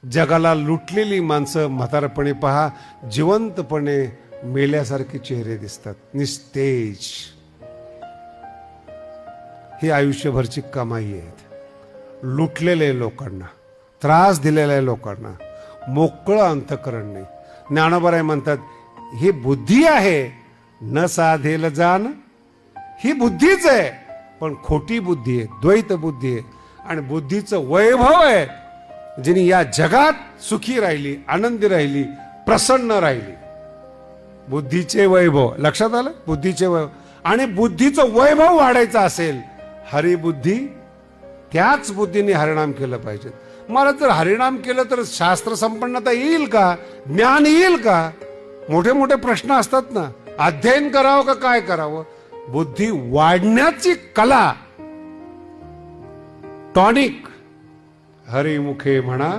जगाला लुटलेली माणसं म्हातारपणी पहा जिवंतपणे मेल्यासारखे चेहरे दिसतात, निस्तेज. ही आयुष्यभरची कमाई आहे. लुटलेले लोकांना, त्रास दिलेल्या लोकांना मोकळं अंतकरण नाही. ज्ञानोबराय म्हणतात, ही बुद्धी आहे न साधेल जाण. ही बुद्धीच आहे पण खोटी बुद्धी आहे, द्वैत बुद्धी आहे. आणि बुद्धीचं वैभव आहे, जिने या जगात सुखी राहिली, आनंदी राहिली, प्रसन्न राहिली. बुद्धीचे वैभव लक्षात आलं, बुद्धीचे वैभव. आणि बुद्धीचं वैभव वाढायचं असेल, हरिबुद्धी, त्याच बुद्धीने हरिनाम केलं पाहिजे. मला जर हरिनाम केलं तर शास्त्र संपन्नता येईल का, ज्ञान येईल का? मोठे मोठे प्रश्न असतात ना, अध्ययन करावं का काय करावं? बुद्धी वाढण्याची कला, टॉनिक हरिमुखे म्हणा.